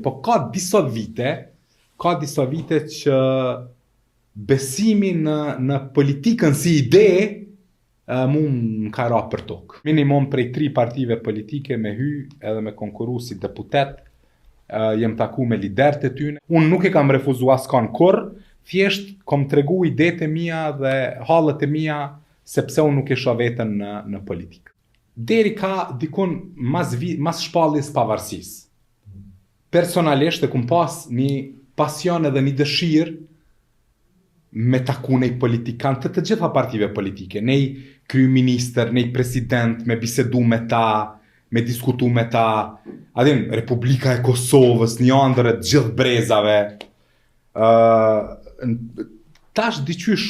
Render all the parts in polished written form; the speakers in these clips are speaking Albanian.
Po ka disa vite që besimi në politikën si ide mu më ka ra për tokë. Minimum prej 3 partive politike me hy edhe me konkuru si deputet, jem taku me liderët e tyne. Unë nuk e kam refuzu askan kur, thjesht kom tregu idetë e mia dhe hallet e mia sepse unë nuk e shoh veten në politikë. Deri ka dikun mas shpalljes pavarësisë. Personalisht e kum pas një pasion edhe një dëshirë me taku nej politikan të gjitha partive politike, nej kryeministër, nej president, me bisedu me ta, me diskutu me ta, adin Republika e Kosovës, një andër e gjithë brezave. Tash diqysh,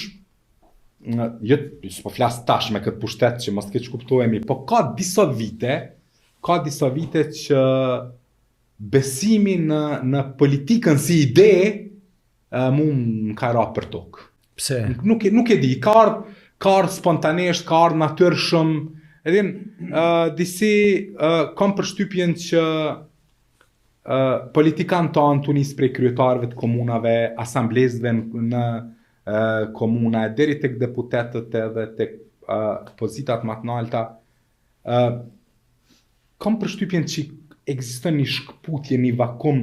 s'po flas tash me këtë pushtet që mos keq kuptohemi, po ka disa vite që besimi në politikën si ide mu më ka ra për tokë. Pse? Nuk e di, ka ardhë spontanisht, ka ardhë natyrshëm. Edhin, disi kam përshtypjen që politikan tanë të njësë prej kryetarëve të komunave, asamblezëve në komuna, deri tek deputetët edhe tek pozitat më të larta, kam përshtypjen që ekziston një shkputje, një vakum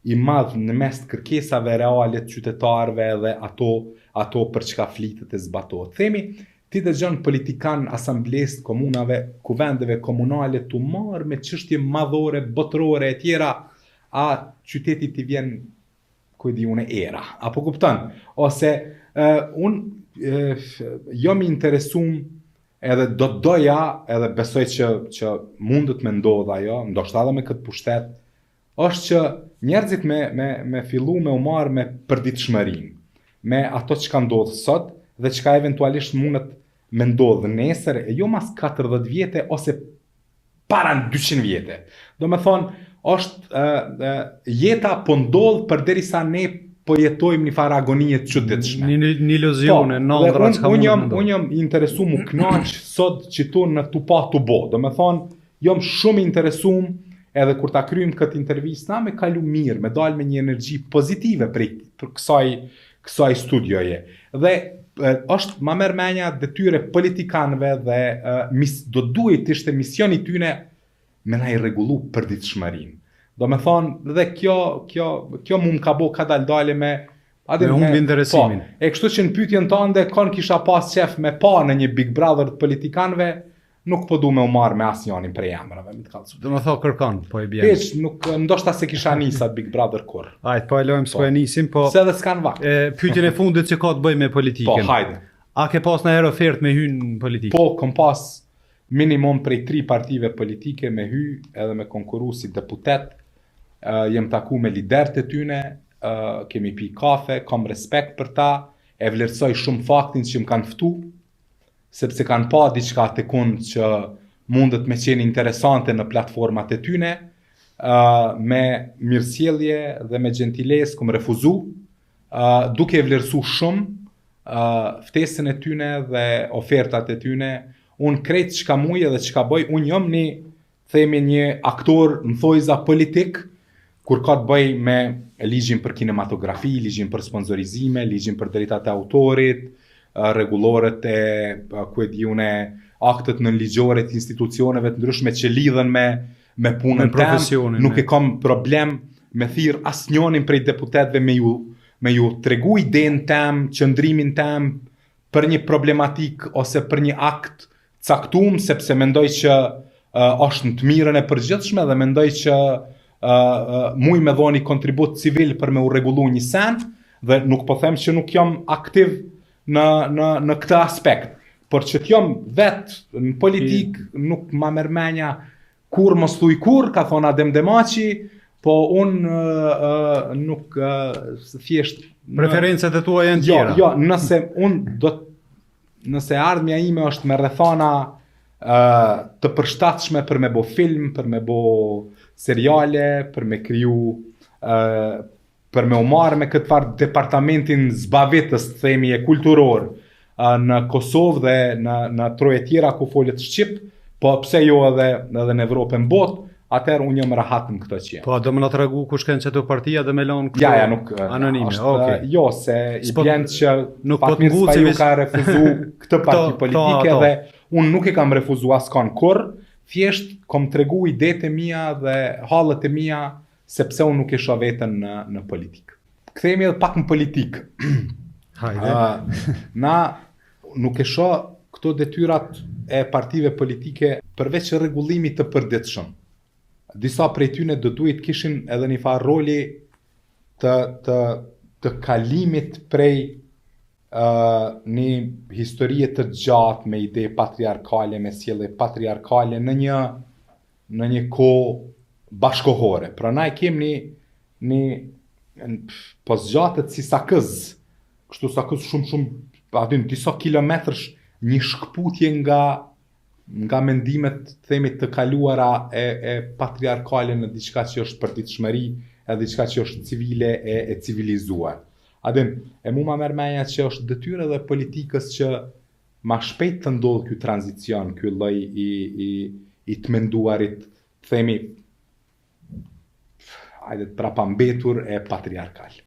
i madh në mes të kërkesave reale të qytetarëve dhe ato për çka flitet e zbatohet. Themi, ti dëgjon politikan asamblesë komunave, kuvendeve komunale të marrë me çështje madhore, botërore e tjera, a qyteti ti vjen ku e di unë era. Apo kupton? Ose unë jam i interesum edhe do të doja, edhe besoj që mundet me ndodh ajo, ndoshta edhe me këtë pushtet, është që njerëzit me fillu me u marrë me përditshmërinë, me ato që ka ndodhë sot dhe që ka eventualisht mundet me ndodhë nesër, e jo mas 40 vjete ose para në 200 vjete. Do me thonë, është jeta po ndodhë përderisa ne po jetojmë një farë agonie të çuditshme. Një iluzione, nëndra që ka mundet. Unë jam interesu mu knaq sot që tu në tu pa tu bo. Do me thonë, jam shumë interesum edhe kur ta kryjmë këtë intervistë, na me kalu mirë, me dalë me një energji pozitive për kësaj studioje. Dhe është ma merr menja detyre politikanëve dhe do duhet ishte misioni tyne me na i rregullu përditshmërinë. Do me thonë, dhe kjo mu më ka bo ka dal me humbi interesimin. E kështu që në pyetjen tënde kanë kisha pas qef me pa në një Big Brother të politikanëve, nuk po du me u marrë me asnjënin prej emrave. Do me thonë kërkon, po e bjen. Veç, nuk ndoshta se kisha nisat Big Brother kur. Ajt, po e lojmë s'po e nisim, po... Se dhe s'kan vakt. Pyetjen e fundit që ka të bëj me politikën. Po, hajde. A ke pas në herë ofertë me hynë në politikë? Po, kom pas minimum prej 3 partive politike me hy edhe me konkuru si deputet. Jem taku me liderët e tyne, kemi pi kafe, kam respekt për ta, e vlerësoj shumë faktin që më kanë ftu, sepse kanë pa diçka të kund që mundet me qenë interesante në platformat e tyne, me mirësjellje dhe me gentilesë kum refuzu, duke e vlerësu shumë ftesën e tyne dhe ofertat e tyne. Unë krejt çka muj edhe çka bëj, unë jam një aktor në thojza politik, kur ka të bëj me ligjin për kinematografi, ligjin për sponsorizime, ligjin për drejtat e autorit, rregulloret e ku e di unë aktet në ligjore të institucioneve të ndryshme që lidhen me punën tem, nuk e kam problem me thirr asnjënin prej deputetëve me ju tregu idenë tem, qëndrimin tem për një problematik ose për një akt caktuar, sepse mendoj që është në të mirën e përgjithshme dhe mendoj që muj me dhoni kontribut civil për me u rregullu një sen, dhe nuk po them që nuk jam aktiv në këtë aspekt, por që t'jom vetë në politik nuk ma merr menja kur mos thuj kur, ka thonë Adem Demaci, po unë nuk thjesht... Preferencet e tua janë tjera. Jo, nëse ardhmja ime është me rrethana të përshtatshme për me bo film, për me bo seriale, për me kriju, për me u marrë me këtë farë departamentin zbavitës, të themi, e kulturor në Kosovë dhe në troje tjera ku folet shqip, po pse jo edhe në Evropë në botë, atëherë unë jam rahat në këtë që jam. Po, do më na tregu kush kanë çeto partia dhe me lon këto Ja, nuk anonime. është, Okej. jo, se i bjen që nuk po të Fatmir ngucemi Spaju ka refuzu këtë parti politike ato. dhe unë nuk e kam refuzu askan kur, thjesht kom tregu idetë e mia dhe hallet e mia sepse unë nuk e shoh veten në politikë. Kthehemi edhe pak në politikë. Hajde. Na nuk e shoh këto detyrat e partive politike përveç rregullimit të përditshëm. Disa prej tyne do duhet kishin edhe një farë roli të kalimit prej një historie të gjatë me ide patriarkale, me sjellje patriarkale në një kohë bashkohore. Pra na e kemi një posgjatet si sakëz, kështu sakëz shumë disa kilometrësh një shkputje nga mendimet themit të kaluara e patriarkale në diçka që është përditshmëri e diçka që është civile e civilizuar. E mu ma merr menja që është detyrë edhe politikës që ma shpejt të ndodhë ky tranzicion, ky lloj i të menduarit, themi, hajde prapambetur e patriarkal.